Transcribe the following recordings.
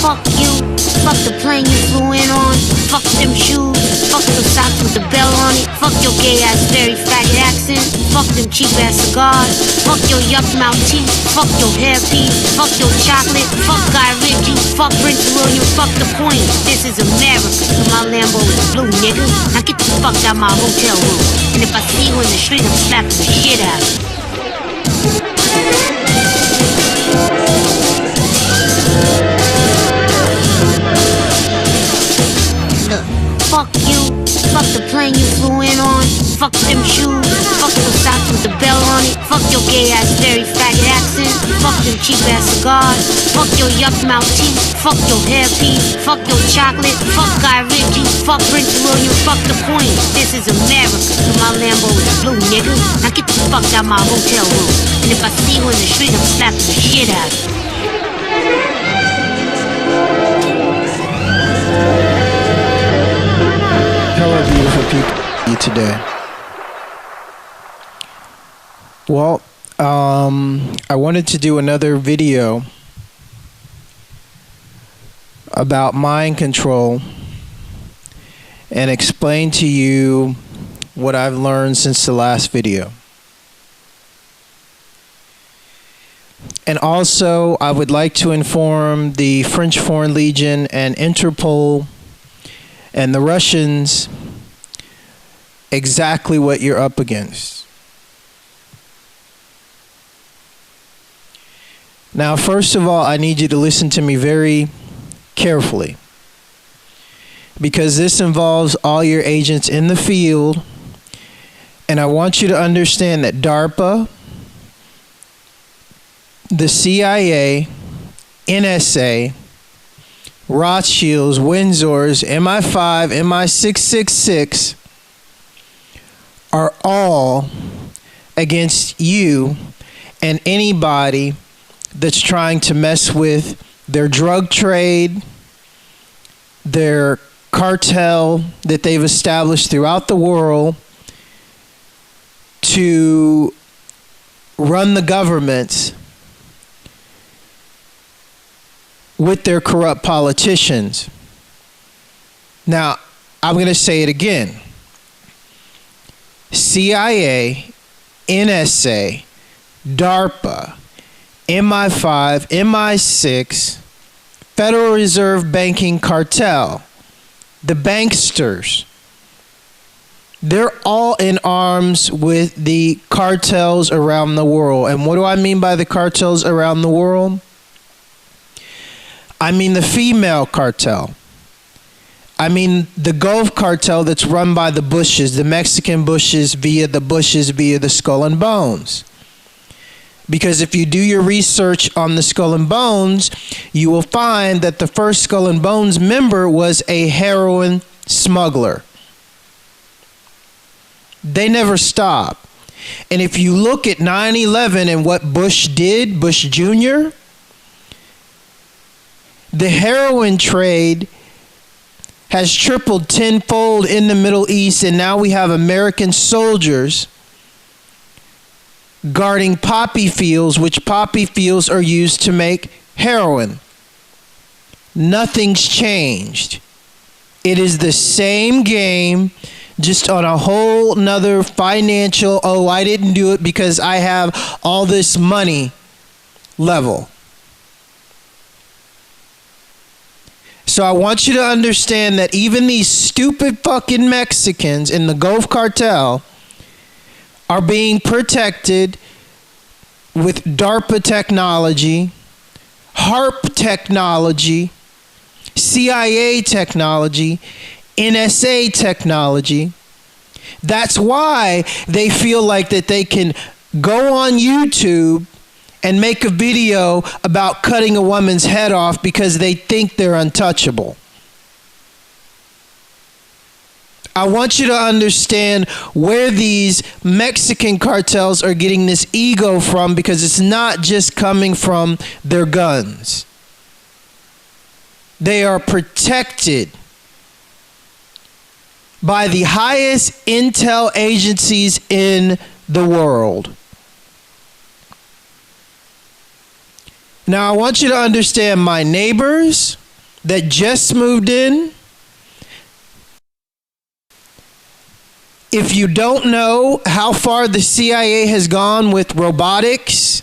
Fuck you, fuck the plane you flew in on, fuck them shoes, fuck the socks with the bell on it, fuck your gay ass very fatty accent, fuck them cheap ass cigars, fuck your yuck mouth teeth, fuck your hairpiece, fuck your chocolate, fuck Guy Ritchie, fuck Prince William, fuck the Queen. This is America, so my Lambo is blue, nigga. Now get the fuck out my hotel room, and if I see you in the street, I'm slapping the shit out of you. Look, fuck you, fuck the plane you flew in on, fuck them shoes, fuck the socks with the bell on it, fuck your gay ass very fatty accent, fuck them cheap ass cigars, fuck your yuck mouth teeth, fuck your hairpiece, fuck your chocolate, fuck Guy Ritchie, fuck Prince William, fuck the Queen. This is America, so my Lambo is blue, nigga. Now get the fuck out my hotel room, and if I see you in the street, I'm slapping the shit out of you. Hello, beautiful people today. Well, I wanted to do another video about mind control and explain to you what I've learned since the last video. And also, I would like to inform the French Foreign Legion and Interpol and the Russians exactly what you're up against. Now, first of all, I need you to listen to me very carefully, because this involves all your agents in the field, and I want you to understand that DARPA, the CIA, NSA, Rothschilds, Windsors, MI5, MI666 are all against you and anybody that's trying to mess with their drug trade, their cartel that they've established throughout the world to run the governments with their corrupt politicians. Now, I'm going to say it again. CIA, NSA, DARPA, MI5, MI6, Federal Reserve Banking Cartel, the banksters, they're all in arms with the cartels around the world. And what do I mean by the cartels around the world? I mean the female cartel. I mean the Gulf cartel that's run by the Bushes, the Mexican Bushes via the Skull and Bones. Because if you do your research on the Skull and Bones, you will find that the first Skull and Bones member was a heroin smuggler. They never stopped. And if you look at 9/11 and what Bush did, Bush Jr., the heroin trade has tripled tenfold in the Middle East, and now we have American soldiers guarding poppy fields, which poppy fields are used to make heroin. Nothing's changed. It is the same game, just on a whole nother financial, oh, I didn't do it because I have all this money level. So I want you to understand that even these stupid fucking Mexicans in the Gulf Cartel are being protected with DARPA technology, HARP technology, CIA technology, NSA technology. That's why they feel like that they can go on YouTube and make a video about cutting a woman's head off because they think they're untouchable. I want you to understand where these Mexican cartels are getting this ego from, because it's not just coming from their guns. They are protected by the highest intel agencies in the world. Now, I want you to understand my neighbors, that just moved in, if you don't know how far the CIA has gone with robotics,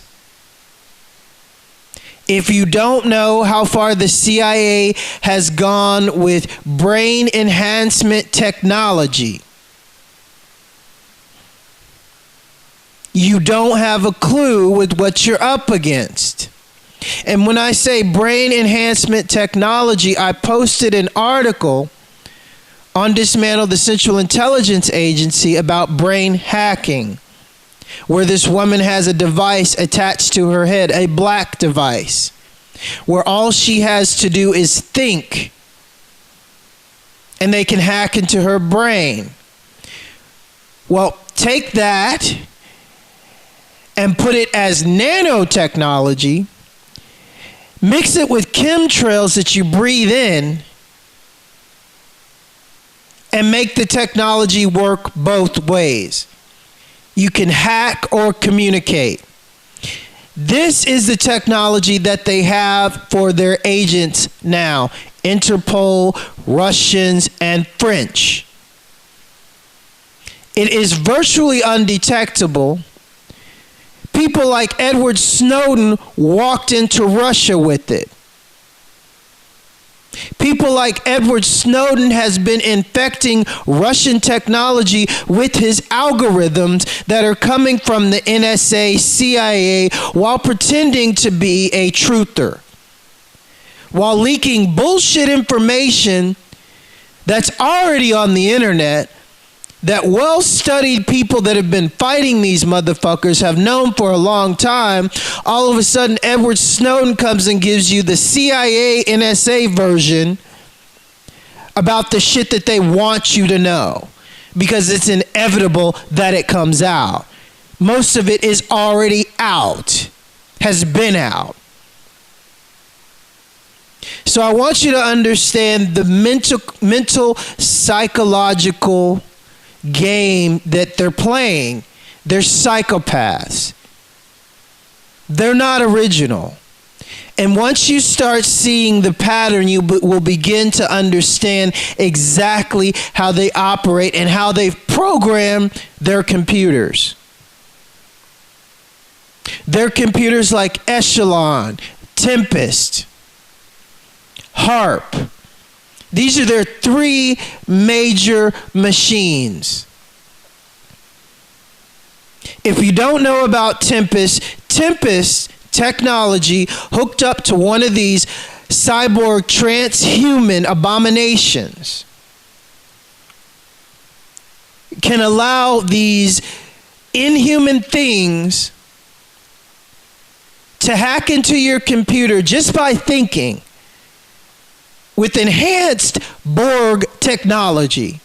if you don't know how far the CIA has gone with brain enhancement technology, you don't have a clue with what you're up against. And when I say brain enhancement technology, I posted an article on Dismantle the Central Intelligence Agency about brain hacking, where this woman has a device attached to her head, a black device, where all she has to do is think, and they can hack into her brain. Well, take that and put it as nanotechnology, mix it with chemtrails that you breathe in, and make the technology work both ways. You can hack or communicate. This is the technology that they have for their agents now. Interpol, Russians, and French. It is virtually undetectable. People like Edward Snowden walked into Russia with it. People like Edward Snowden has been infecting Russian technology with his algorithms that are coming from the NSA, CIA, while pretending to be a truther, while leaking bullshit information that's already on the internet that well-studied people that have been fighting these motherfuckers have known for a long time. All of a sudden, Edward Snowden comes and gives you the CIA NSA version about the shit that they want you to know, because it's inevitable that it comes out. Most of it is already out, has been out. So I want you to understand the mental psychological game that they're playing. They're psychopaths. They're not original. And once you start seeing the pattern, you will begin to understand exactly how they operate and how they've programmed their computers. Their computers like Echelon, Tempest, HARP. These are their three major machines. If you don't know about Tempest technology hooked up to one of these cyborg transhuman abominations can allow these inhuman things to hack into your computer just by thinking, with enhanced Borg technology.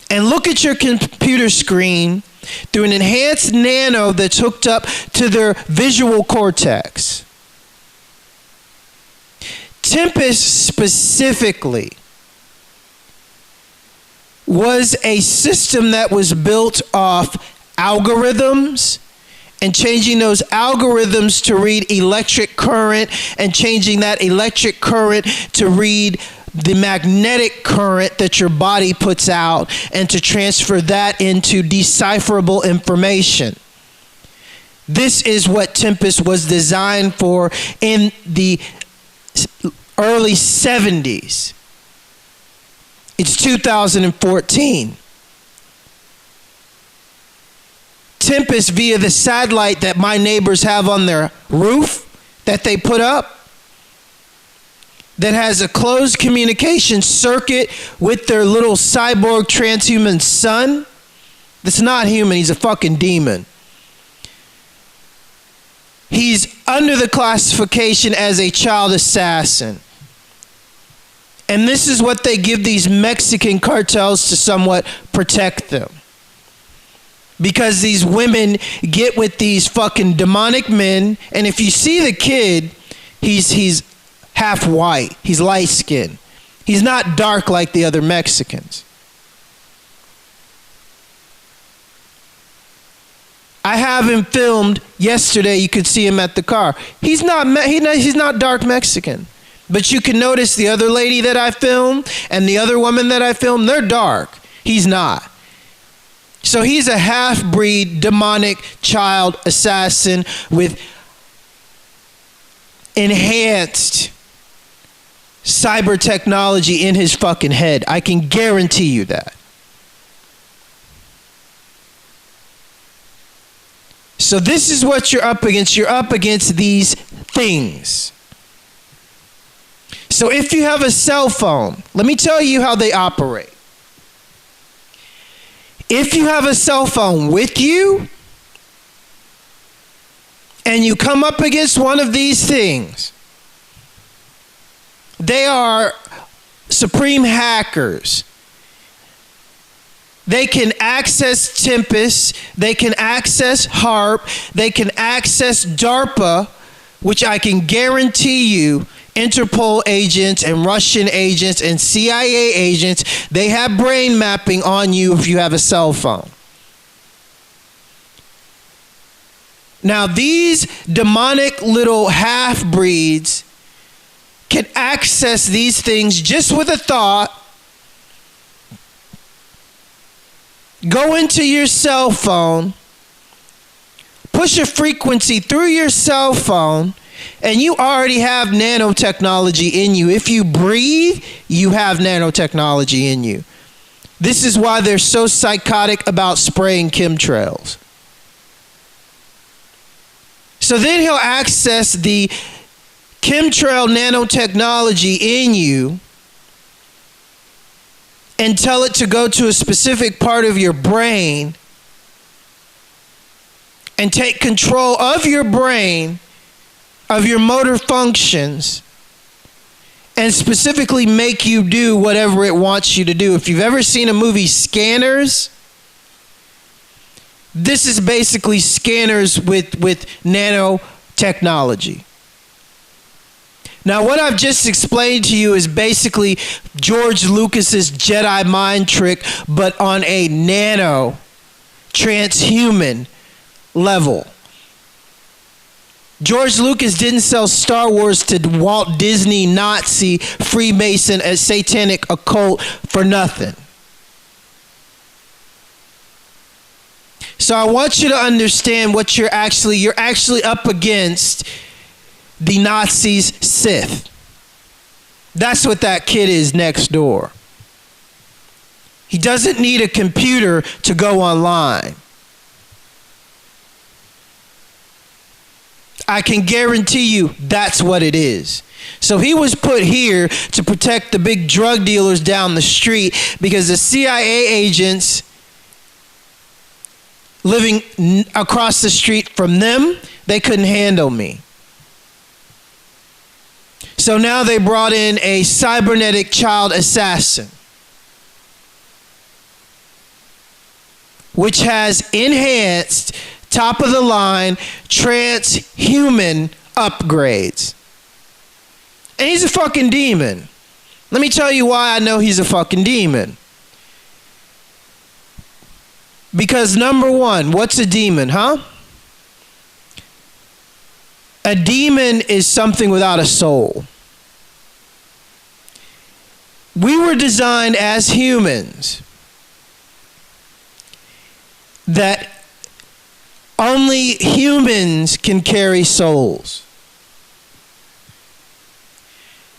And look at your computer screen through an enhanced nano that's hooked up to their visual cortex. Tempest specifically was a system that was built off algorithms, and changing those algorithms to read electric current, and changing that electric current to read the magnetic current that your body puts out, and to transfer that into decipherable information. This is what Tempest was designed for in the early 70s. It's 2014. Tempest, via the satellite that my neighbors have on their roof that they put up, that has a closed communication circuit with their little cyborg transhuman son. That's not human, he's a fucking demon. He's under the classification as a child assassin. And this is what they give these Mexican cartels to somewhat protect them. Because these women get with these fucking demonic men, and if you see the kid, he's half white, he's light skinned. He's not dark like the other Mexicans. I have him filmed yesterday. You could see him at the car. He's not dark Mexican. But you can notice the other lady that I filmed and the other woman that I filmed, they're dark. He's not. So he's a half-breed demonic child assassin with enhanced cyber technology in his fucking head. I can guarantee you that. So this is what you're up against. You're up against these things. So if you have a cell phone, let me tell you how they operate. If you have a cell phone with you and you come up against one of these things, they are supreme hackers. They can access Tempest, they can access HARP, they can access DARPA, which I can guarantee you, Interpol agents and Russian agents and CIA agents, they have brain mapping on you if you have a cell phone. Now, these demonic little half-breeds can access these things just with a thought. Go into your cell phone, push a frequency through your cell phone, and you already have nanotechnology in you. If you breathe, you have nanotechnology in you. This is why they're so psychotic about spraying chemtrails. So then he'll access the chemtrail nanotechnology in you and tell it to go to a specific part of your brain and take control of your brain, of your motor functions, and specifically make you do whatever it wants you to do. If you've ever seen a movie Scanners, this is basically Scanners with nanotechnology. Now, what I've just explained to you is basically George Lucas's Jedi mind trick, but on a nano, transhuman level. George Lucas didn't sell Star Wars to Walt Disney, Nazi, Freemason, a satanic occult for nothing. So I want you to understand what you're actually up against. The Nazis' Sith. That's what that kid is next door. He doesn't need a computer to go online. I can guarantee you that's what it is. So he was put here to protect the big drug dealers down the street because the CIA agents living across the street from them, they couldn't handle me. So now they brought in a cybernetic child assassin, which has enhanced, top of the line, transhuman upgrades. And he's a fucking demon. Let me tell you why I know he's a fucking demon. Because number one, what's a demon, huh? A demon is something without a soul. We were designed as humans that only humans can carry souls.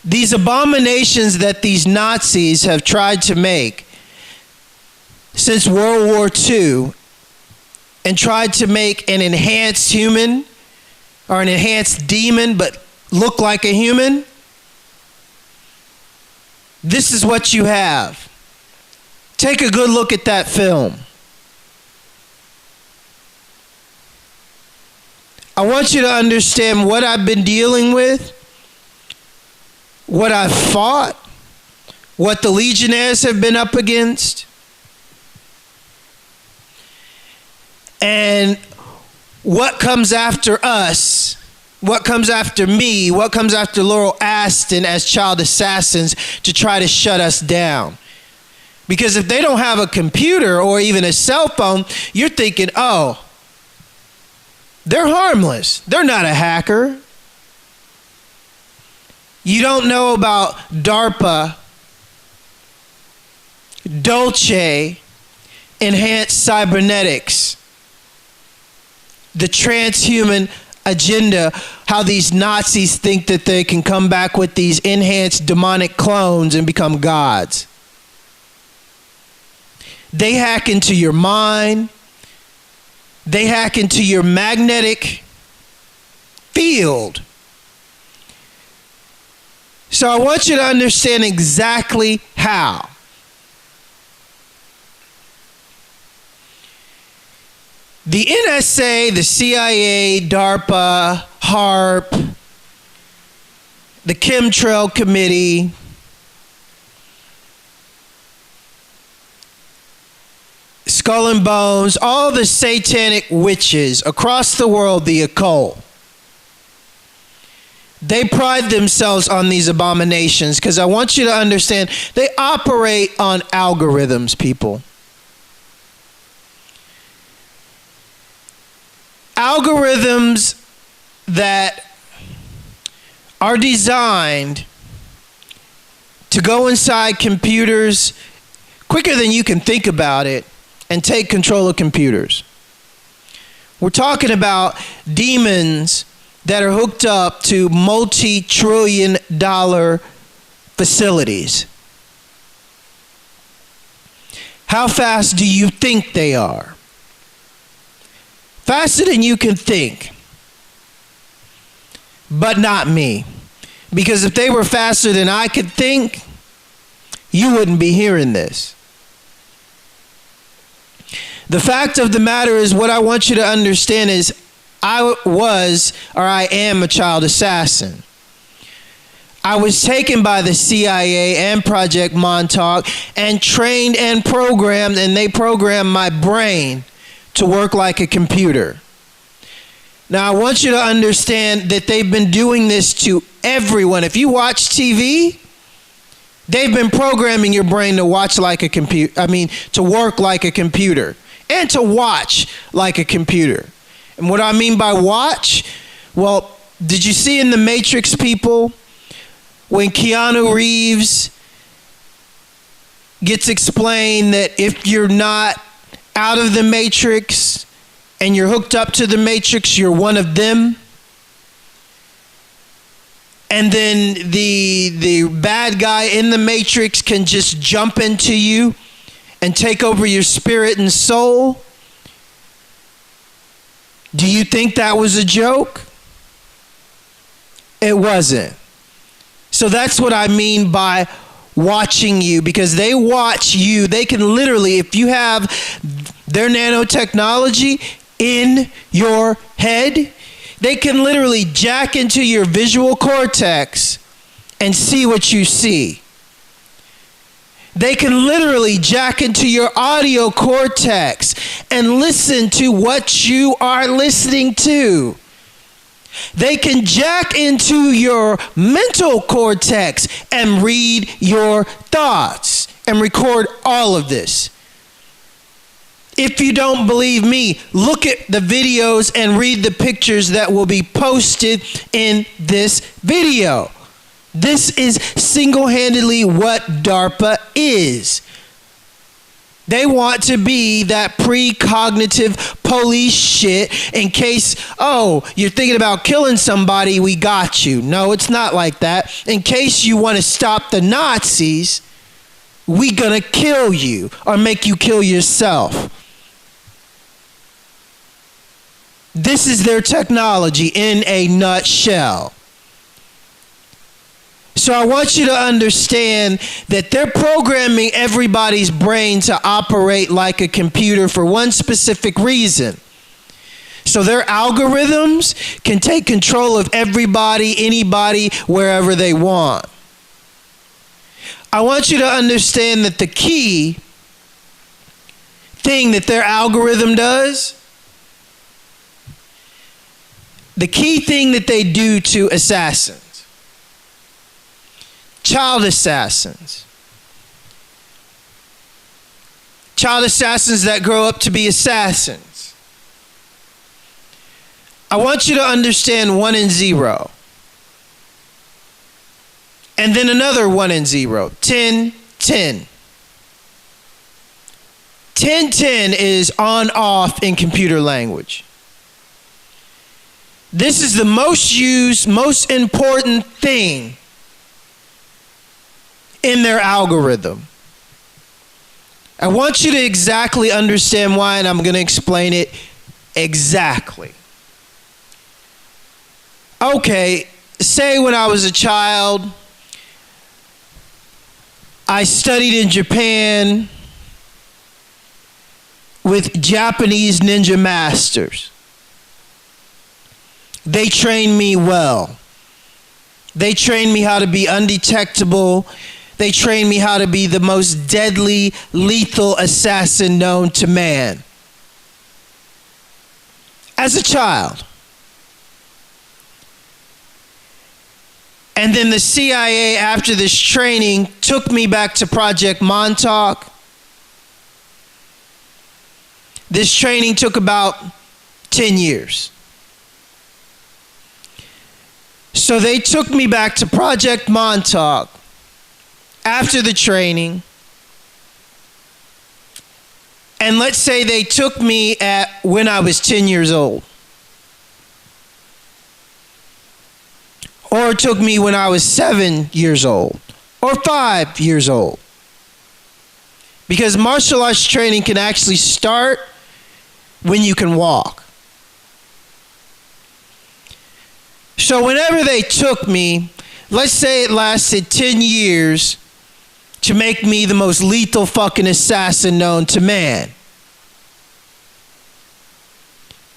These abominations that these Nazis have tried to make since World War II and tried to make an enhanced human or an enhanced demon but look like a human, this is what you have. Take a good look at that film. I want you to understand what I've been dealing with, what I've fought, what the Legionnaires have been up against, and what comes after us, what comes after me, what comes after Laurel Aston as child assassins to try to shut us down. Because if they don't have a computer or even a cell phone, you're thinking, oh, they're harmless. They're not a hacker. You don't know about DARPA, Dolce, enhanced cybernetics, the transhuman agenda, how these Nazis think that they can come back with these enhanced demonic clones and become gods. They hack into your mind. They hack into your magnetic field. So I want you to understand exactly how. The NSA, the CIA, DARPA, HARP, the Chemtrail Committee, Skull and Bones, all the satanic witches across the world, the occult, they pride themselves on these abominations because I want you to understand they operate on algorithms, people. Algorithms that are designed to go inside computers quicker than you can think about it and take control of computers. We're talking about demons that are hooked up to multi-trillion-dollar facilities. How fast do you think they are? Faster than you can think. But not me. Because if they were faster than I could think, you wouldn't be hearing this. The fact of the matter is, what I want you to understand is I am a child assassin. I was taken by the CIA and Project Montauk and trained and programmed, and they programmed my brain to work like a computer. Now, I want you to understand that they've been doing this to everyone. If you watch TV, they've been programming your brain to watch like a computer. To work like a computer and to watch like a computer. And what I mean by watch, well, did you see in The Matrix, people, when Keanu Reeves gets explained that if you're not out of the Matrix and you're hooked up to the Matrix, you're one of them? And then the bad guy in the Matrix can just jump into you and take over your spirit and soul? Do you think that was a joke? It wasn't. So that's what I mean by watching you, because they watch you. They can literally, if you have their nanotechnology in your head, they can literally jack into your visual cortex and see what you see. They can literally jack into your audio cortex and listen to what you are listening to. They can jack into your mental cortex and read your thoughts and record all of this. If you don't believe me, look at the videos and read the pictures that will be posted in this video. This is single-handedly what DARPA is. They want to be that precognitive police shit in case, oh, you're thinking about killing somebody, we got you. No, it's not like that. In case you want to stop the Nazis, we gonna kill you or make you kill yourself. This is their technology in a nutshell. So I want you to understand that they're programming everybody's brain to operate like a computer for one specific reason. So their algorithms can take control of everybody, anybody, wherever they want. I want you to understand that the key thing that their algorithm does, the key thing that they do to assassins, child assassins that grow up to be assassins. I want you to understand 1 and 0. And then another 1 and 0. 10, 10. 10, 10 is on off in computer language. This is the most used, most important thing in their algorithm. I want you to exactly understand why, and I'm going to explain it exactly. Okay, say when I was a child, I studied in Japan with Japanese ninja masters. They trained me well. They trained me how to be undetectable. They trained me how to be the most deadly, lethal assassin known to man. As a child. And then the CIA, after this training, took me back to Project Montauk. This training took about 10 years. So they took me back to Project Montauk after the training. And let's say they took me at when I was 10 years old. Or took me when I was 7 years old. Or 5 years old. Because martial arts training can actually start when you can walk. So whenever they took me, let's say it lasted 10 years to make me the most lethal fucking assassin known to man.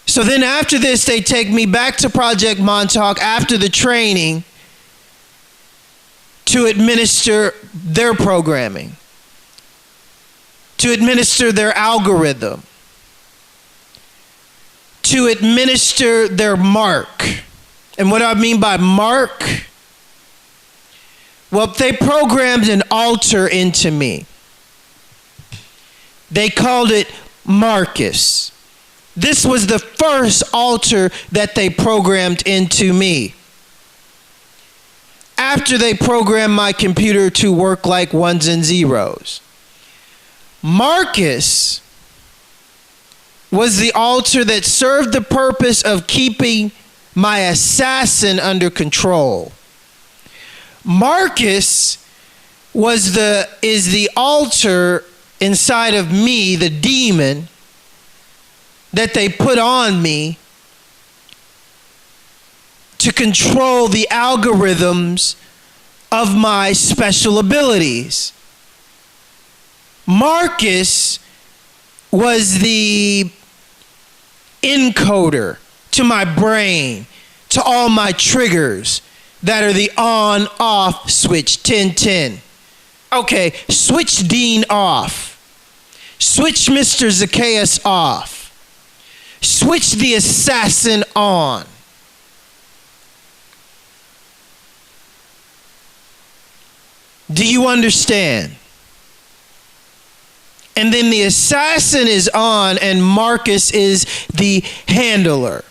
So then after this, they take me back to Project Montauk after the training to administer their programming, to administer their algorithm, to administer their mark. And what do I mean by mark? Well, they programmed an altar into me. They called it Marcus. This was the first altar that they programmed into me. After they programmed my computer to work like ones and zeros. Marcus was the altar that served the purpose of keeping my assassin under control. Marcus is the altar inside of me, the demon, that they put on me to control the algorithms of my special abilities. Marcus was the encoder to my brain, to all my triggers that are the on-off switch, 10-10. Okay, switch Dean off. Switch Mr. Zacchaeus off. Switch the assassin on. Do you understand? And then the assassin is on and Marcus is the handler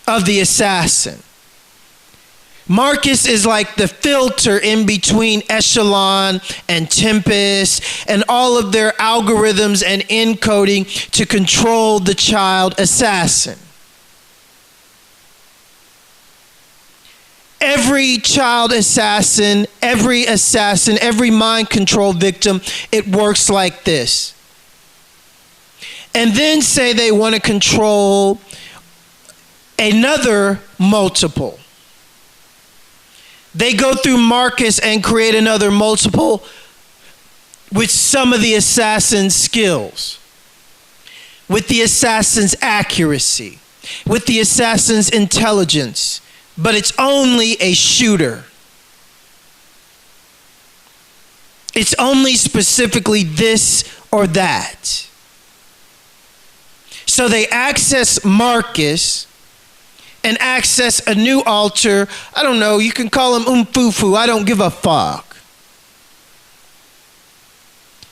of the assassin. Marcus is like the filter in between Echelon and Tempest and all of their algorithms and encoding to control the child assassin. Every child assassin, every mind control victim, it works like this. And then say they want to control another multiple. They go through Marcus and create another multiple with some of the assassin's skills, with the assassin's accuracy, with the assassin's intelligence, but it's only a shooter. It's only specifically this or that. So they access Marcus and access a new altar. I don't know, you can call him Umfufu, I don't give a fuck.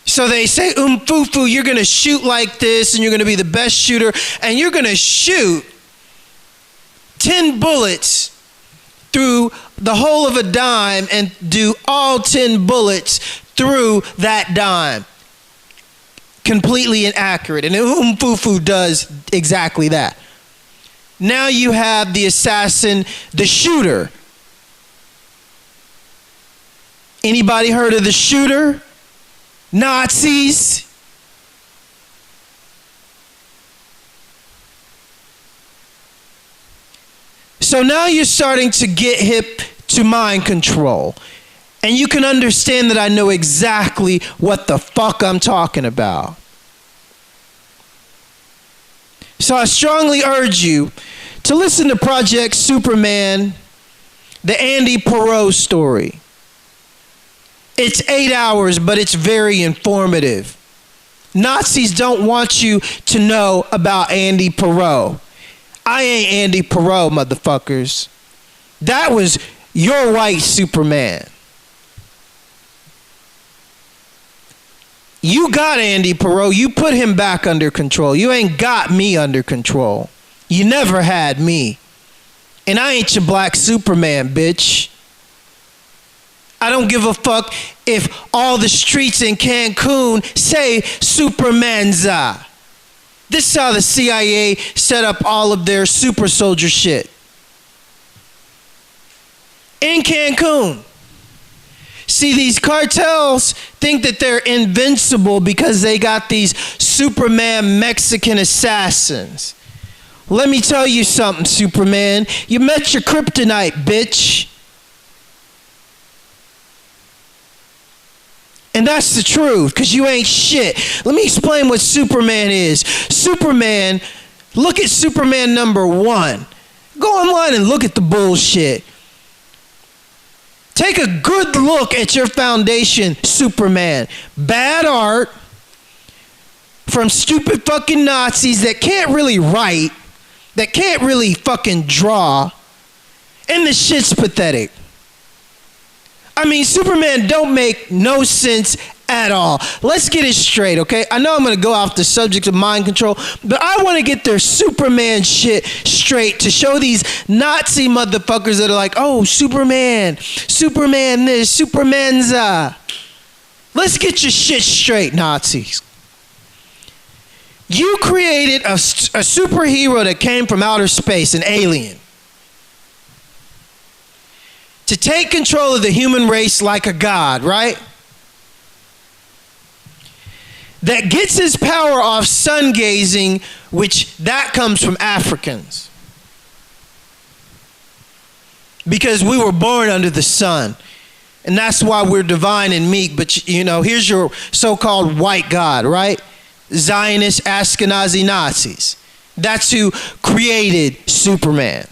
So they say, Umfufu, you're gonna shoot like this and you're gonna be the best shooter and you're gonna shoot 10 bullets through the whole of a dime and do all 10 bullets through that dime. Completely inaccurate. And Umfufu does exactly that. Now you have the assassin, the shooter. Anybody heard of the shooter? Nazis? So now you're starting to get hip to mind control. And you can understand that I know exactly what the fuck I'm talking about. So I strongly urge you to listen to Project Superman, the Andy Perot story. It's 8 hours, but it's very informative. Nazis don't want you to know about Andy Perot. I ain't Andy Perot, motherfuckers. That was your white Superman. You got Andy Perot. You put him back under control. You ain't got me under control. You never had me. And I ain't your black Superman, bitch. I don't give a fuck if all the streets in Cancun say Supermanza. This is how the CIA set up all of their super soldier shit. In Cancun. See, these cartels think that they're invincible because they got these Superman Mexican assassins. Let me tell you something, Superman. You met your kryptonite, bitch. And that's the truth, because you ain't shit. Let me explain what Superman is. Superman, look at Superman #1. Go online and look at the bullshit. Take a good look at your foundation, Superman. Bad art from stupid fucking Nazis that can't really write, that can't really fucking draw, and the shit's pathetic. I mean, Superman don't make no sense at all. Let's get it straight, okay? I know I'm going to go off the subject of mind control, but I want to get their Superman shit straight to show these Nazi motherfuckers that are like, oh, Superman this, Supermanza. Let's get your shit straight, Nazis. You created a superhero that came from outer space, an alien, to take control of the human race like a god, right? That gets his power off sun gazing, which that comes from Africans. Because we were born under the sun. And that's why we're divine and meek. But you know, here's your so-called white god, right? Zionist Ashkenazi Nazis. That's who created Superman.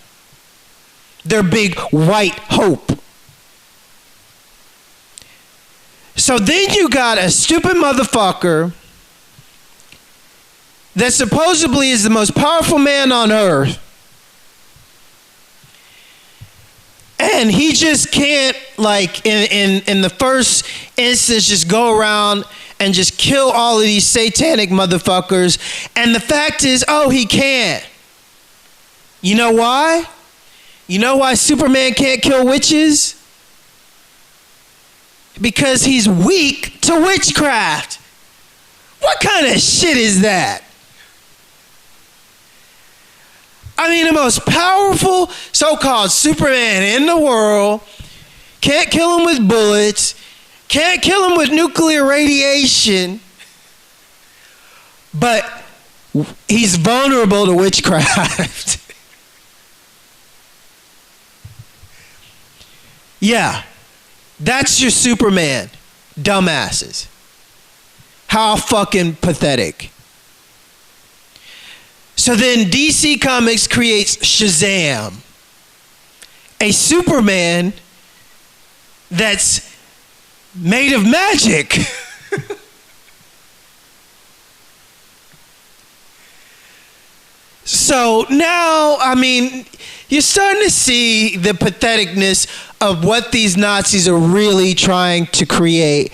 Their big white hope. So then you got a stupid motherfucker that supposedly is the most powerful man on earth. And he just can't, like, in the first instance, just go around and just kill all of these satanic motherfuckers. And the fact is, oh, he can't. You know why? You know why Superman can't kill witches? Because he's weak to witchcraft. What kind of shit is that? I mean, the most powerful so-called Superman in the world can't kill him with bullets, can't kill him with nuclear radiation, but he's vulnerable to witchcraft. Yeah, that's your Superman, dumbasses. How fucking pathetic. So then DC Comics creates Shazam, a Superman that's made of magic. So now, I mean, you're starting to see the patheticness of what these Nazis are really trying to create,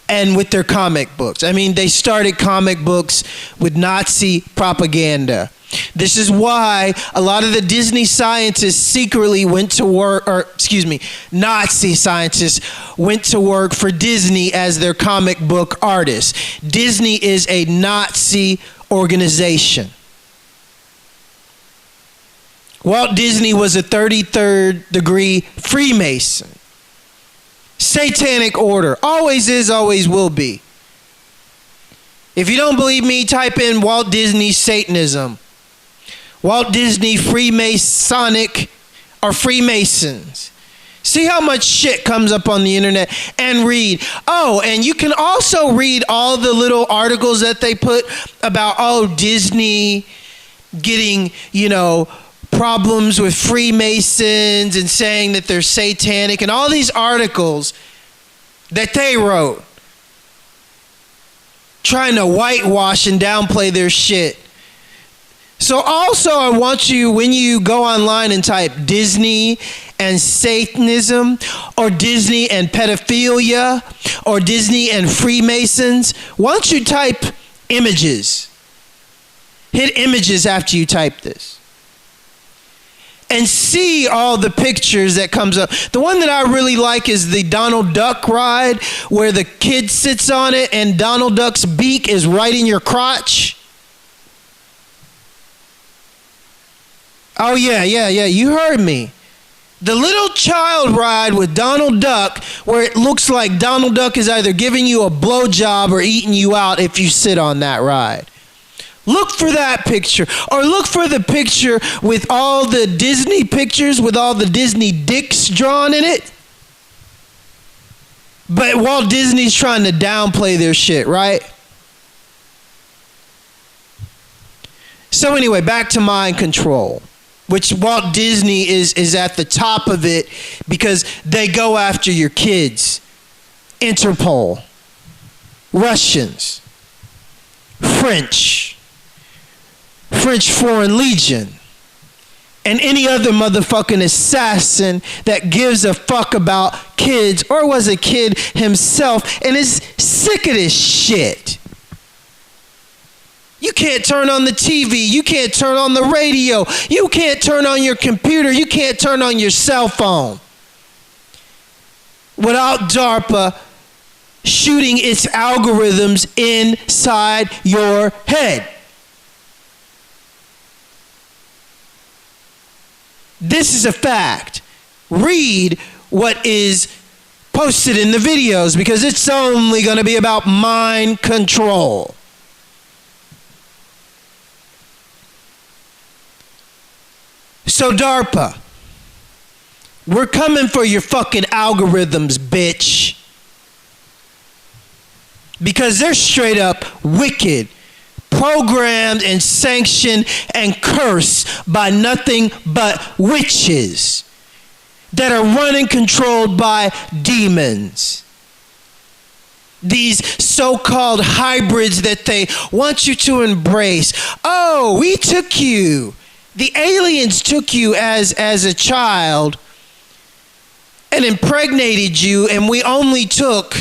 and with their comic books. I mean, they started comic books with Nazi propaganda. This is why a lot of the Disney scientists secretly went to work, Nazi scientists went to work for Disney as their comic book artists. Disney is a Nazi organization. Walt Disney was a 33rd degree Freemason. Satanic order. Always is, always will be. If you don't believe me, type in Walt Disney Satanism. Walt Disney Freemasonic or Freemasons. See how much shit comes up on the internet and read. Oh, and you can also read all the little articles that they put about, Disney getting, problems with Freemasons and saying that they're satanic and all these articles that they wrote trying to whitewash and downplay their shit. So also I want you, when you go online and type Disney and Satanism or Disney and pedophilia or Disney and Freemasons, why don't you type images? Hit images after you type this. And see all the pictures that comes up. The one that I really like is the Donald Duck ride where the kid sits on it and Donald Duck's beak is right in your crotch. Oh, yeah, you heard me. The little child ride with Donald Duck where it looks like Donald Duck is either giving you a blowjob or eating you out if you sit on that ride. Look for that picture. Or look for the picture with all the Disney pictures with all the Disney dicks drawn in it. But Walt Disney's trying to downplay their shit, right? So anyway, back to mind control, which Walt Disney is at the top of it because they go after your kids. Interpol, Russians, French Foreign Legion, and any other motherfucking assassin that gives a fuck about kids or was a kid himself and is sick of this shit. You can't turn on the TV. You can't turn on the radio. You can't turn on your computer. You can't turn on your cell phone without DARPA shooting its algorithms inside your head. This is a fact. Read what is posted in the videos because it's only going to be about mind control. So DARPA, we're coming for your fucking algorithms, bitch. Because they're straight up wicked, programmed and sanctioned and cursed by nothing but witches that are run and controlled by demons. These so-called hybrids that they want you to embrace. Oh, we took you. The aliens took you as a child and impregnated you, and we only took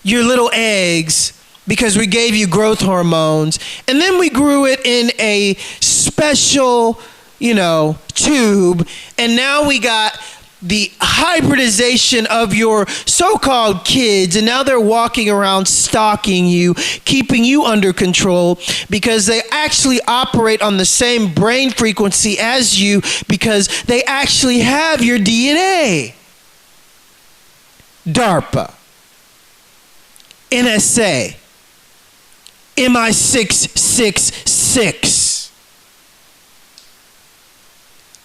your little eggs because we gave you growth hormones, and then we grew it in a special, tube, and now we got the hybridization of your so-called kids, and now they're walking around stalking you, keeping you under control because they actually operate on the same brain frequency as you because they actually have your DNA. DARPA, NSA, MI6.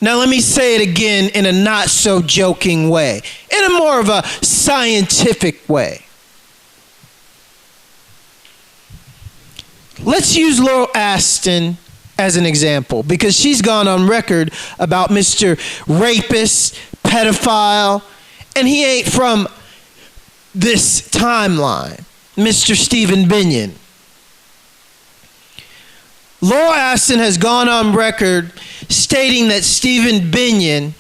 Now let me say it again in a not so joking way, in a more of a scientific way. Let's use Laurel Aston as an example because she's gone on record about Mr. Rapist, pedophile, and he ain't from this timeline, Mr. Stephen Binion. Laurel Aston has gone on record stating that Stephen Binion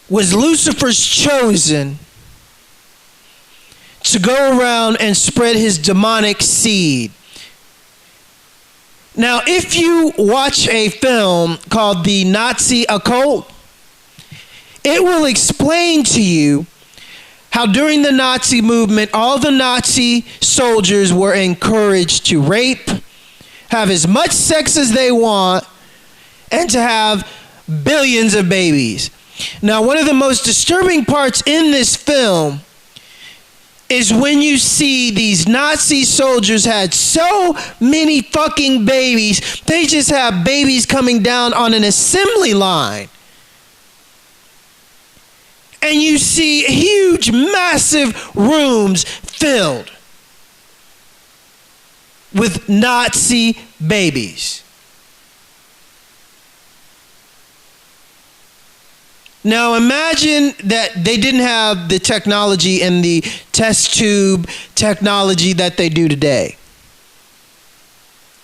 was Lucifer's chosen to go around and spread his demonic seed. Now, if you watch a film called The Nazi Occult, it will explain to you how during the Nazi movement, all the Nazi soldiers were encouraged to rape, have as much sex as they want, and to have billions of babies. Now, one of the most disturbing parts in this film is when you see these Nazi soldiers had so many fucking babies, they just have babies coming down on an assembly line. And you see huge, massive rooms filled with Nazi babies. Now imagine that they didn't have the technology and the test tube technology that they do today.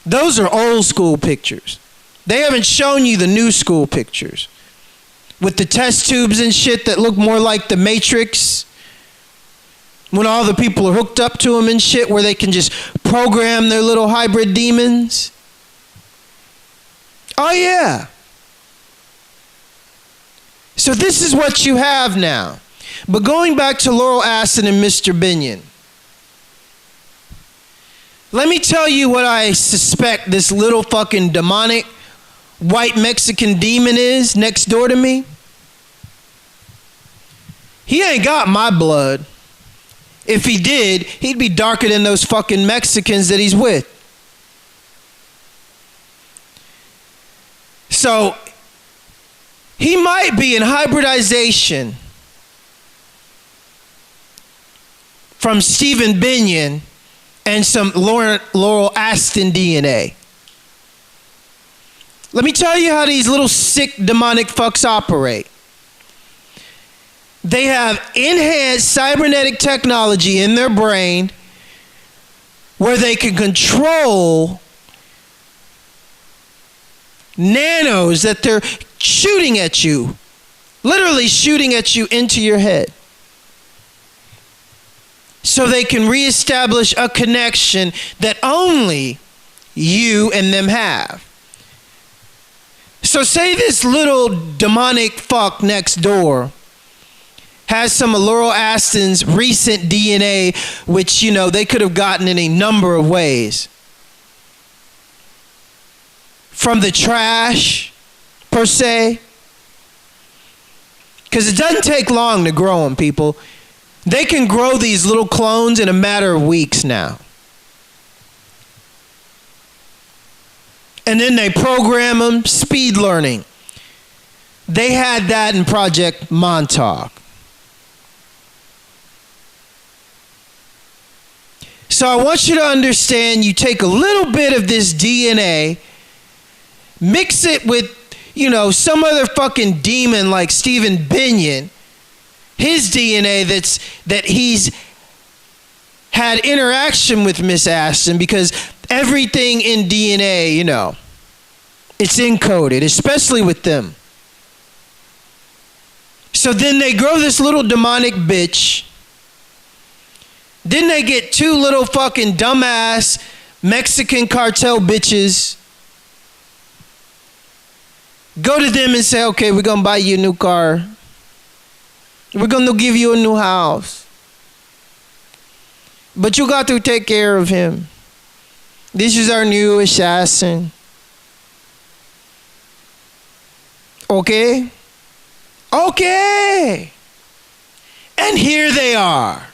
Those are old school pictures. They haven't shown you the new school pictures with the test tubes and shit that look more like the Matrix, when all the people are hooked up to them and shit, where they can just program their little hybrid demons. Oh yeah. So this is what you have now. But going back to Laurel Aston and Mr. Binion, let me tell you what I suspect this little fucking demonic white Mexican demon is next door to me. He ain't got my blood. If he did, he'd be darker than those fucking Mexicans that he's with. So he might be in hybridization from Stephen Binion and some Laurel Aston DNA. Let me tell you how these little sick demonic fucks operate. They have enhanced cybernetic technology in their brain where they can control nanos that they're shooting at you, literally shooting at you into your head, so they can reestablish a connection that only you and them have. So say this little demonic fuck next door has some of Laurel Aston's recent DNA, which, you know, they could have gotten in a number of ways. From the trash, per se. Because it doesn't take long to grow them, people. They can grow these little clones in a matter of weeks now. And then they program them, speed learning. They had that in Project Montauk. So I want you to understand, you take a little bit of this DNA, mix it with, you know, some other fucking demon like Stephen Binion, his DNA that he's had interaction with Miss Aston, because everything in DNA, you know, it's encoded, especially with them. So then they grow this little demonic bitch. Then they get two little fucking dumbass Mexican cartel bitches. Go to them and say, okay, we're going to buy you a new car. We're going to give you a new house. But you got to take care of him. This is our new assassin. Okay? Okay. And here they are.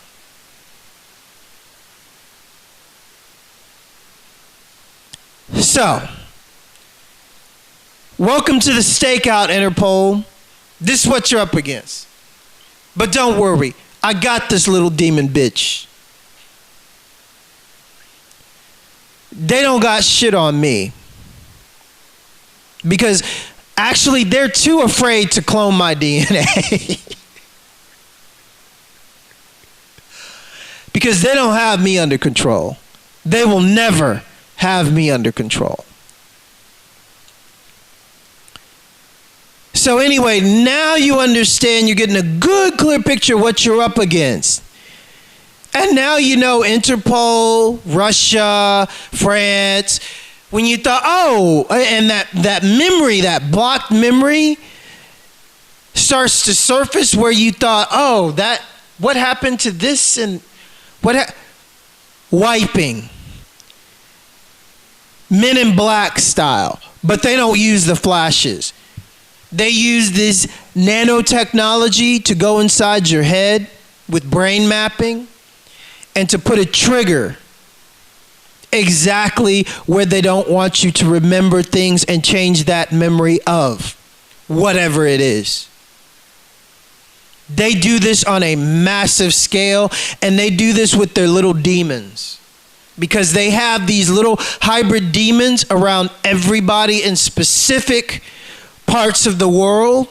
So, welcome to the stakeout, Interpol. This is what you're up against. But don't worry, I got this little demon bitch. They don't got shit on me. Because actually, they're too afraid to clone my DNA. Because they don't have me under control. They will never have me under control. So anyway, now you understand, you're getting a good, clear picture of what you're up against. And now you know Interpol, Russia, France, When you thought, oh, and that memory, that blocked memory starts to surface where you thought, oh, what happened to this and wiping. Men in Black style, but they don't use the flashes. They use this nanotechnology to go inside your head with brain mapping and to put a trigger exactly where they don't want you to remember things and change that memory of whatever it is. They do this on a massive scale, and they do this with their little demons, because they have these little hybrid demons around everybody in specific parts of the world.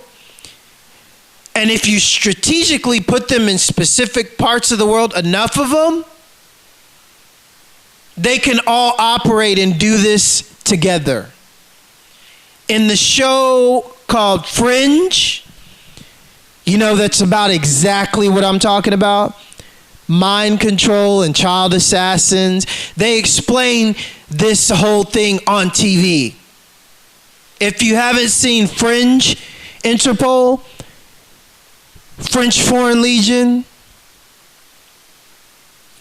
And if you strategically put them in specific parts of the world, enough of them, they can all operate and do this together. In the show called Fringe, that's about exactly what I'm talking about. Mind control and child assassins. They explain this whole thing on TV. If you haven't seen Fringe, Interpol, French Foreign Legion,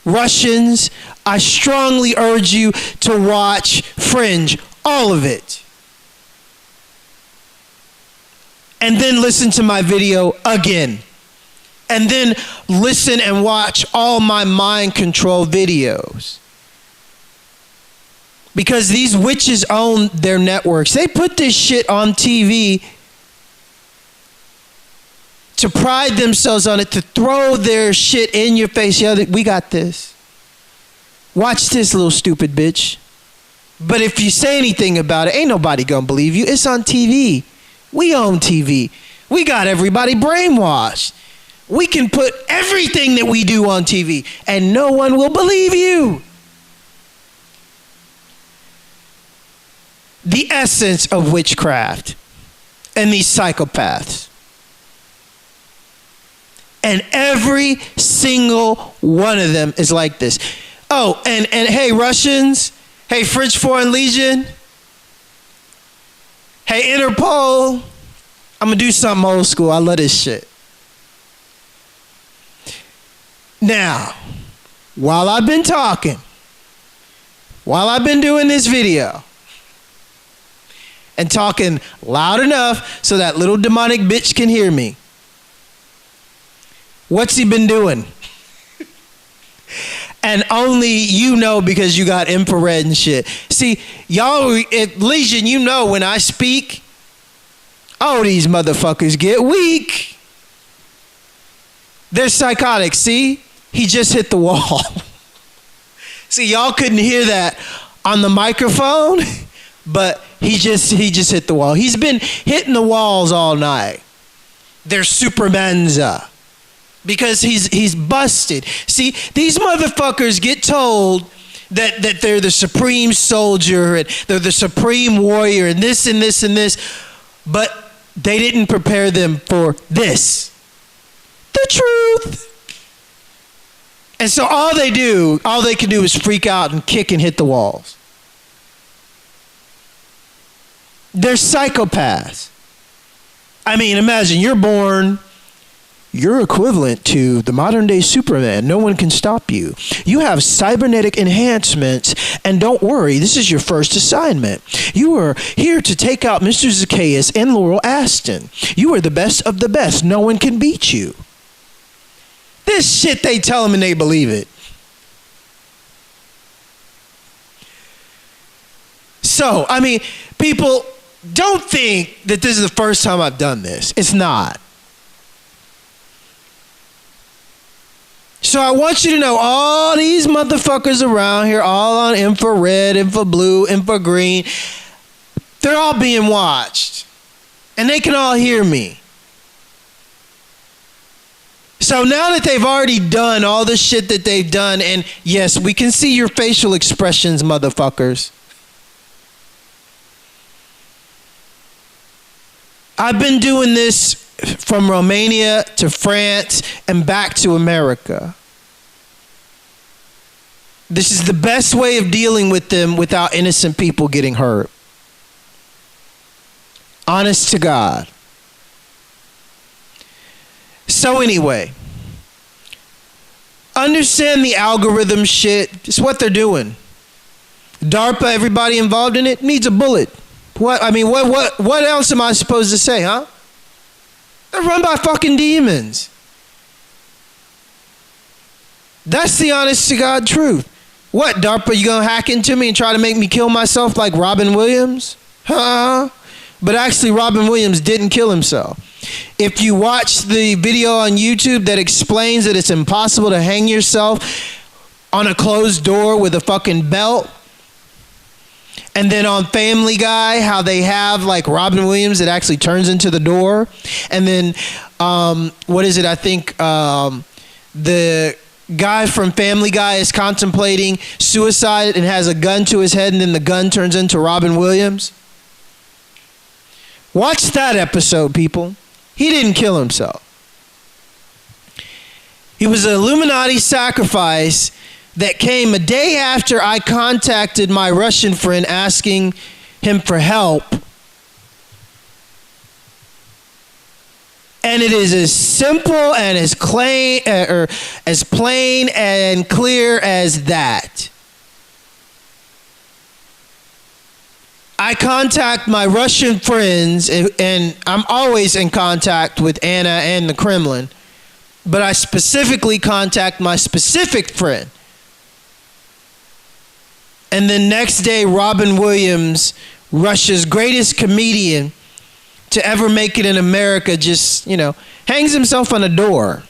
Russians, I strongly urge you to watch Fringe, all of it. And then listen to my video again. And then listen and watch all my mind control videos. Because these witches own their networks. They put this shit on TV to pride themselves on it, to throw their shit in your face. Yeah, we got this. Watch this, little stupid bitch. But if you say anything about it, ain't nobody gonna believe you. It's on TV. We own TV. We got everybody brainwashed. We can put everything that we do on TV and no one will believe you. The essence of witchcraft and these psychopaths. And every single one of them is like this. Oh, and hey, Russians. Hey, French Foreign Legion. Hey, Interpol. I'm going to do something old school. I love this shit. Now, while I've been talking, while I've been doing this video, and talking loud enough so that little demonic bitch can hear me, what's he been doing? And only you know, because you got infrared and shit. See, y'all at Legion, when I speak, oh, these motherfuckers get weak. They're psychotic. See, he just hit the wall. See, y'all couldn't hear that on the microphone, but he just hit the wall. He's been hitting the walls all night. They're Supermenza. Because he's busted. See, these motherfuckers get told that they're the supreme soldier and they're the supreme warrior and this and this and this, but they didn't prepare them for this. The truth. And so all they can do is freak out and kick and hit the walls. They're psychopaths. I mean, imagine you're equivalent to the modern day Superman. No one can stop you. You have cybernetic enhancements, and don't worry, this is your first assignment. You are here to take out Mr. Zacchaeus and Laurel Aston. You are the best of the best. No one can beat you. This shit they tell them and they believe it. So, I mean, people, don't think that this is the first time I've done this. It's not. So I want you to know all these motherfuckers around here, all on infrared, infra blue, infra green, they're all being watched. And they can all hear me. So now that they've already done all the shit that they've done, and yes, we can see your facial expressions, motherfuckers. I've been doing this from Romania to France and back to America. This is the best way of dealing with them without innocent people getting hurt. Honest to God. So anyway, understand the algorithm shit. It's what they're doing. DARPA, everybody involved in it, needs a bullet. What else am I supposed to say, huh? They're run by fucking demons. That's the honest to God truth. What, DARPA, you gonna hack into me and try to make me kill myself like Robin Williams? Huh? But actually, Robin Williams didn't kill himself. If you watch the video on YouTube that explains that it's impossible to hang yourself on a closed door with a fucking belt, and then on Family Guy, how they have like Robin Williams that actually turns into the door, and then what is it? I think the guy from Family Guy is contemplating suicide and has a gun to his head, and then the gun turns into Robin Williams. Watch that episode, people. He didn't kill himself. He was an Illuminati sacrifice that came a day after I contacted my Russian friend asking him for help. And it is as simple and as plain and clear as that. I contact my Russian friends, and I'm always in contact with Anna and the Kremlin, but I specifically contact my specific friend. And then next day, Robin Williams, Russia's greatest comedian to ever make it in America, just, hangs himself on a door.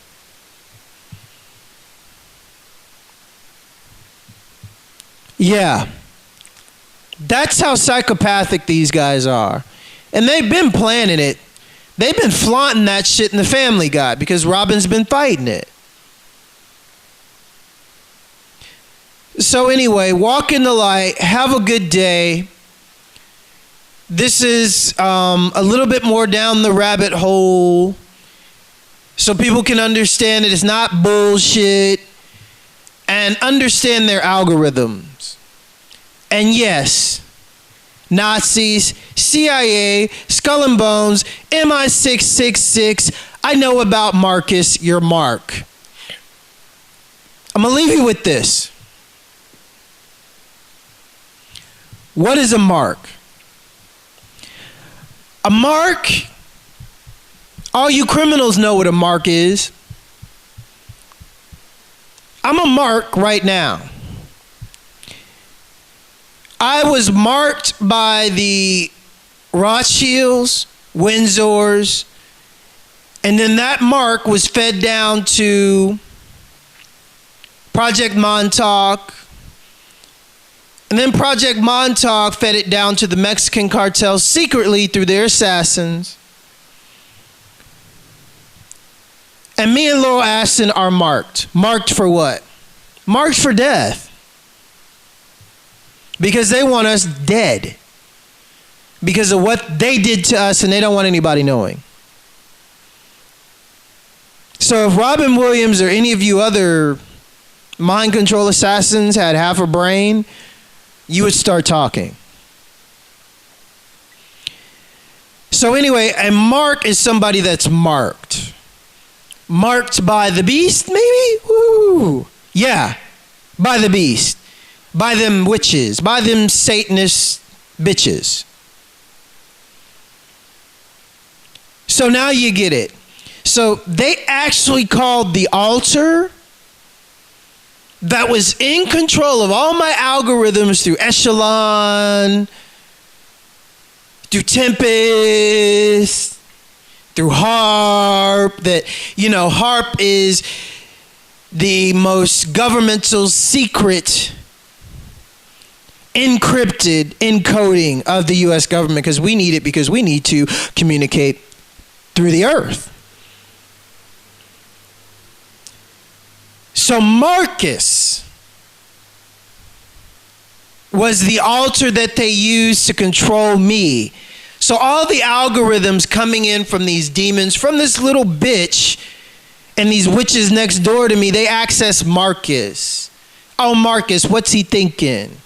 Yeah. That's how psychopathic these guys are. And they've been planning it. They've been flaunting that shit in the Family Guy because Robin's been fighting it. So anyway, walk in the light. Have a good day. This is a little bit more down the rabbit hole so people can understand that it's not bullshit and understand their algorithms. And yes, Nazis, CIA, Skull and Bones, MI666, I know about Marcus, your Mark. I'm going to leave you with this. What is a mark? A mark, all you criminals know what a mark is. I'm a mark right now. I was marked by the Rothschilds, Windsors, and then that mark was fed down to Project Montauk, and then Project Montauk fed it down to the Mexican cartel secretly through their assassins. And me and Laurel Ashton are marked. Marked for what? Marked for death. Because they want us dead. Because of what they did to us, and they don't want anybody knowing. So if Robin Williams or any of you other mind control assassins had half a brain, you would start talking. So anyway, a mark is somebody that's marked. Marked by the beast, maybe? Woo! Yeah, by the beast. By them witches. By them Satanist bitches. So now you get it. So they actually called the altar that was in control of all my algorithms through Echelon, through Tempest, through HARP, that, HARP is the most governmental secret encrypted encoding of the U.S. government, because we need it, because we need to communicate through the earth. So Marcus was the altar that they used to control me. So all the algorithms coming in from these demons, from this little bitch and these witches next door to me, they access Marcus. Oh, Marcus, what's he thinking?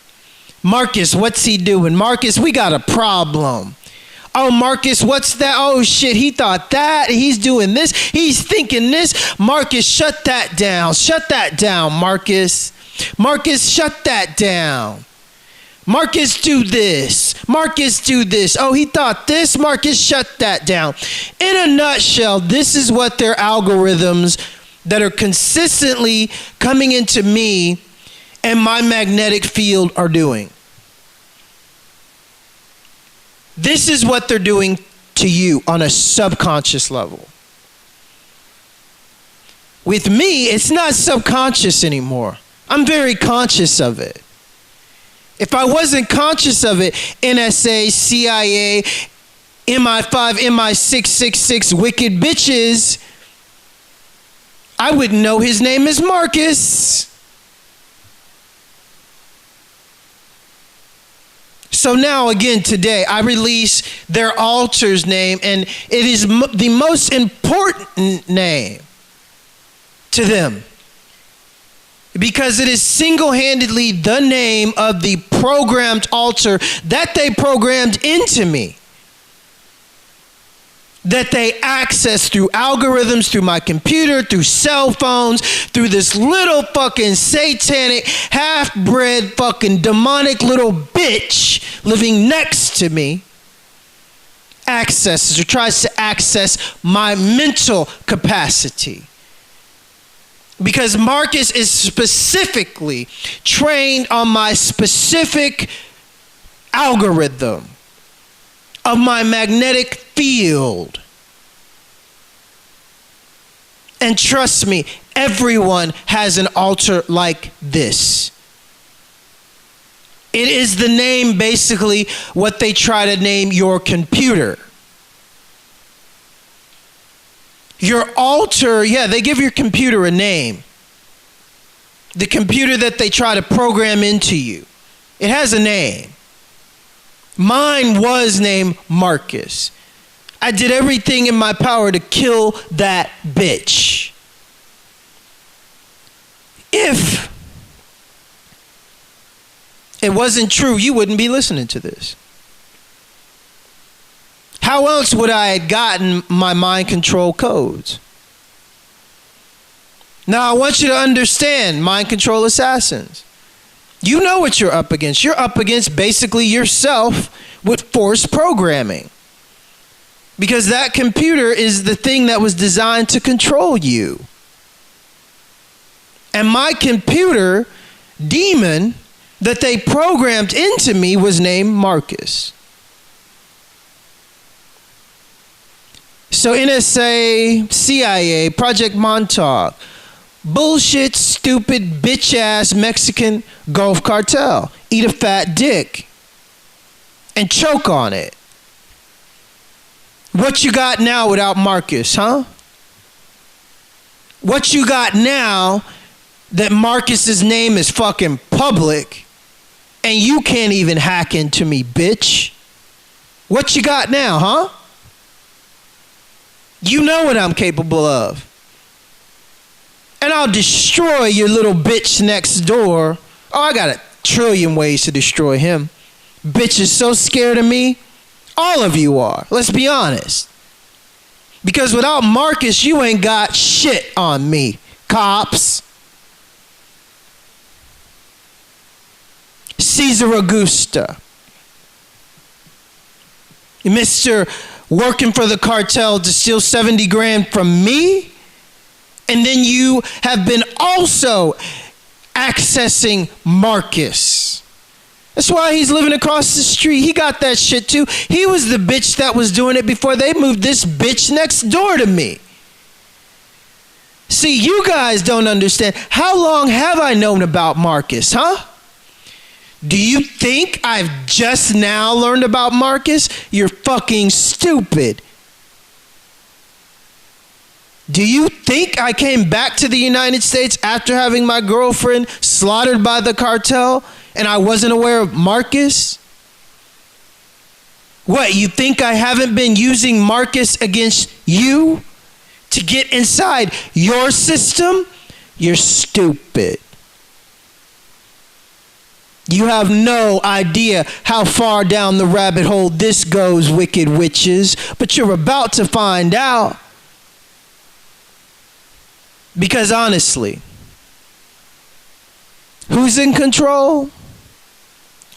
Marcus, what's he doing? Marcus, we got a problem. Oh, Marcus, what's that? Oh, shit, he thought that. He's doing this. He's thinking this. Marcus, shut that down. Shut that down, Marcus. Marcus, shut that down. Marcus, do this. Marcus, do this. Oh, he thought this. Marcus, shut that down. In a nutshell, this is what their algorithms that are consistently coming into me and my magnetic field are doing. This is what they're doing to you on a subconscious level. With me, it's not subconscious anymore. I'm very conscious of it. If I wasn't conscious of it, NSA, CIA, MI5, MI6, 666, wicked bitches, I wouldn't know his name is Marcus. So now again today, I release their altar's name, and it is the most important name to them. Because it is single-handedly the name of the programmed altar that they programmed into me. That they access through algorithms, through my computer, through cell phones, through this little fucking satanic, half-bred fucking demonic little bitch living next to me. Accesses or tries to access my mental capacity. Because Marcus is specifically trained on my specific algorithm of my magnetic field. And trust me, everyone has an altar like this. It is the name, basically, what they try to name your computer. Your altar, yeah, they give your computer a name. The computer that they try to program into you. It has a name. Mine was named Marcus. I did everything in my power to kill that bitch. If it wasn't true, you wouldn't be listening to this. How else would I have gotten my mind control codes? Now, I want you to understand, mind control assassins. You know what you're up against. You're up against basically yourself with forced programming. Because that computer is the thing that was designed to control you. And my computer demon that they programmed into me was named Marcus. So NSA, CIA, Project Montauk, bullshit, stupid, bitch-ass Mexican Gulf cartel. Eat a fat dick and choke on it. What you got now without Marcus, huh? What you got now that Marcus's name is fucking public and you can't even hack into me, bitch? What you got now, huh? You know what I'm capable of. And I'll destroy your little bitch next door. Oh, I got a trillion ways to destroy him. Bitch is so scared of me. All of you are. Let's be honest. Because without Marcus, you ain't got shit on me, cops. Caesar Augusta. Mr. working for the cartel to steal 70 grand from me, and then you have been also accessing Marcus. That's why he's living across the street. He got that shit too. He was the bitch that was doing it before they moved this bitch next door to me. See, you guys don't understand. How long have I known about Marcus, huh? Do you think I've just now learned about Marcus? You're fucking stupid. Do you think I came back to the United States after having my girlfriend slaughtered by the cartel and I wasn't aware of Marcus? What, you think I haven't been using Marcus against you to get inside your system? You're stupid. You have no idea how far down the rabbit hole this goes, wicked witches, but you're about to find out. Because honestly, who's in control?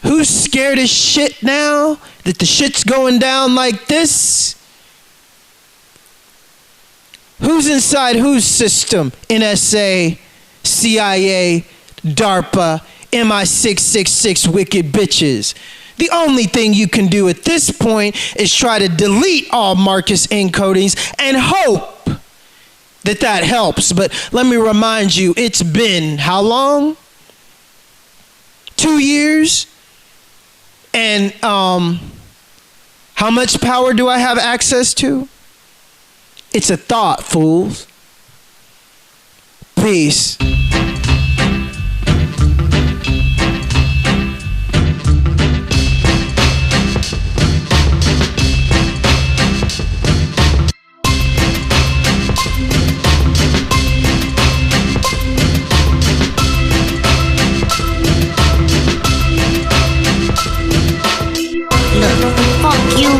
Who's scared as shit now that the shit's going down like this? Who's inside whose system? NSA, CIA, DARPA, MI6 wicked bitches. The only thing you can do at this point is try to delete all Marcus encodings and hope that that helps. But let me remind you, it's been how long? 2 years? And how much power do I have access to? It's a thought, fools. Peace. Fuck you,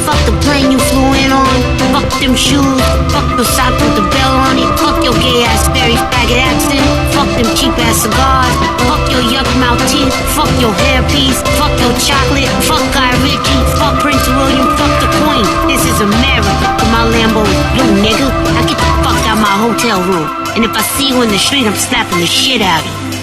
fuck the plane you flew in on, fuck them shoes, fuck the socks with the bell on it, fuck your gay ass fairy faggot accent, fuck them cheap ass cigars, fuck your yuck mouth teeth, fuck your hairpiece, fuck your chocolate, fuck Guy Ritchie, fuck Prince William, fuck the Queen. This is America, but my Lambo is blue, nigga. Now get the fuck out my hotel room, and if I see you in the street, I'm slapping the shit out of you.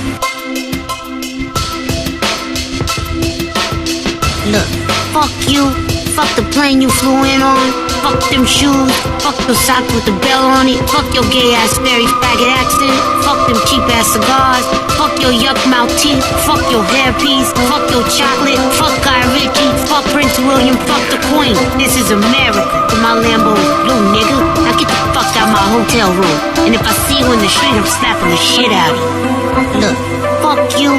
Look, fuck you, fuck the plane you flew in on, fuck them shoes, fuck the socks with the bell on it, fuck your gay ass fairy faggot accent, fuck them cheap ass cigars, fuck your yuck mouth teeth, fuck your hairpiece, fuck your chocolate, fuck Guy Ritchie, fuck Prince William, fuck the Queen. This is America, but my Lambo is blue, nigga. Now get the fuck out my hotel room, and if I see you in the street, I'm slapping the shit out of you. Look, fuck you,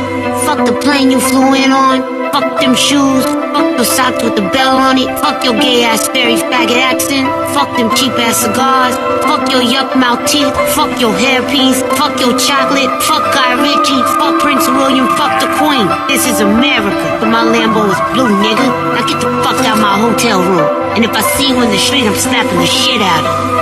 fuck the plane you flew in on, fuck them shoes, fuck the socks with the bell on it, fuck your gay ass fairy faggot accent, fuck them cheap ass cigars, fuck your yuck mouth teeth, fuck your hairpiece, fuck your chocolate, fuck Guy Ritchie, fuck Prince William, fuck the Queen. This is America, but my Lambo is blue, nigga. Now get the fuck out my hotel room, and if I see you in the street, I'm slapping the shit out of you.